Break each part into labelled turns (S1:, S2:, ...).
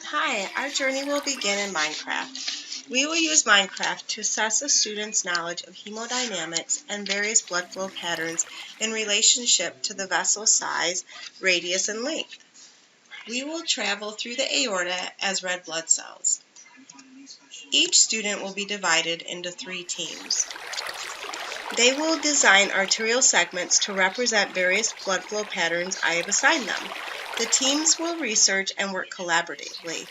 S1: Hi, our journey will begin in Minecraft. We will use Minecraft to assess a student's knowledge of hemodynamics and various blood flow patterns in relationship to the vessel size, radius, and length. We will travel through the aorta as red blood cells. Each student will be divided into 3 teams. They will design arterial segments to represent various blood flow patterns I have assigned them. The teams will research and work collaboratively.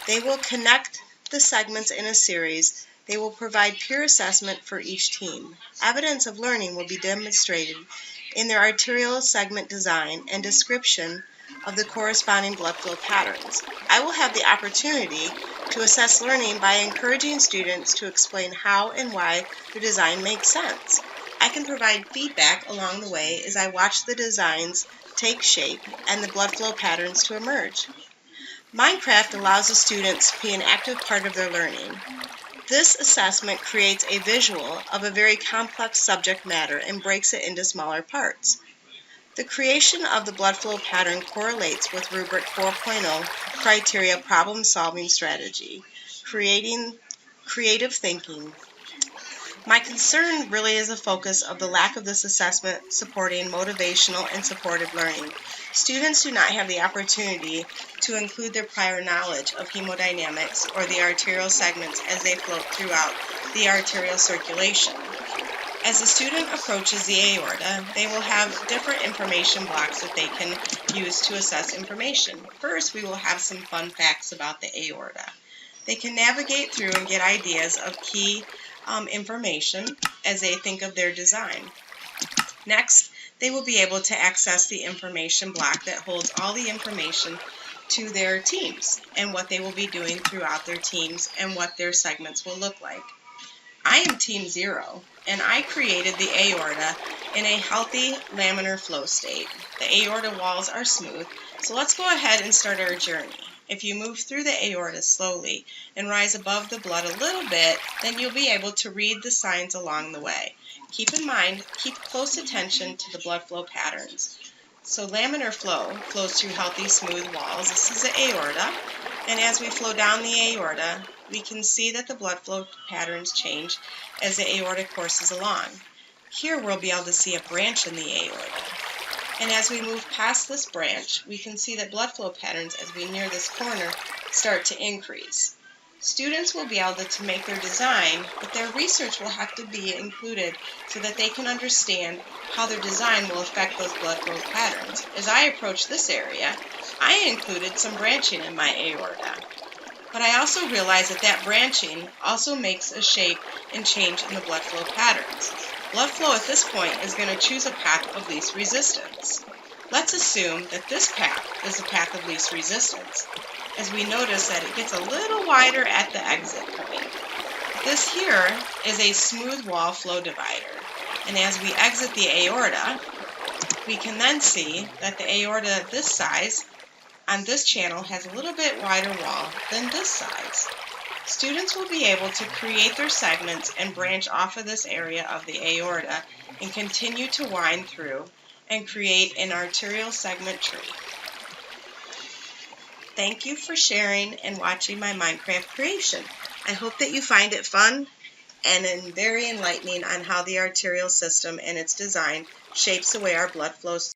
S1: They will connect the segments in a series. They will provide peer assessment for each team. Evidence of learning will be demonstrated in their arterial segment design and description of the corresponding blood flow patterns. I will have the opportunity to assess learning by encouraging students to explain how and why the design makes sense. I can provide feedback along the way as I watch the designs take shape and the blood flow patterns to emerge. Minecraft allows the students to be an active part of their learning. This assessment creates a visual of a very complex subject matter and breaks it into smaller parts. The creation of the blood flow pattern correlates with Rubric 4.0 criteria problem-solving strategy, creating creative thinking. My concern really is the focus of the lack of this assessment supporting motivational and supportive learning. Students do not have the opportunity to include their prior knowledge of hemodynamics or the arterial segments as they float throughout the arterial circulation. As the student approaches the aorta, they will have different information blocks that they can use to assess information. First, we will have some fun facts about the aorta. They can navigate through and get ideas of key information as they think of their design. Next, they will be able to access the information block that holds all the information to their teams and what they will be doing throughout their teams and what their segments will look like. I am Team 0, and I created the aorta in a healthy laminar flow state. The aorta walls are smooth, so let's go ahead and start our journey. If you move through the aorta slowly and rise above the blood a little bit, then you'll be able to read the signs along the way. Keep in mind, keep close attention to the blood flow patterns. So laminar flow flows through healthy, smooth walls. This is the aorta, and as we flow down the aorta, we can see that the blood flow patterns change as the aorta courses along. Here we'll be able to see a branch in the aorta. And as we move past this branch, we can see that blood flow patterns as we near this corner start to increase. Students will be able to make their design, but their research will have to be included so that they can understand how their design will affect those blood flow patterns. As I approach this area, I included some branching in my aorta. But I also realized that that branching also makes a shape and change in the blood flow patterns. Blood flow at this point is going to choose a path of least resistance. Let's assume that this path is the path of least resistance, as we notice that it gets a little wider at the exit point. This here is a smooth wall flow divider, and as we exit the aorta, we can then see that the aorta this size on this channel has a little bit wider wall than this size. Students will be able to create their segments and branch off of this area of the aorta and continue to wind through and create an arterial segment tree. Thank you for sharing and watching my Minecraft creation. I hope that you find it fun and very enlightening on how the arterial system and its design shapes the way our blood flows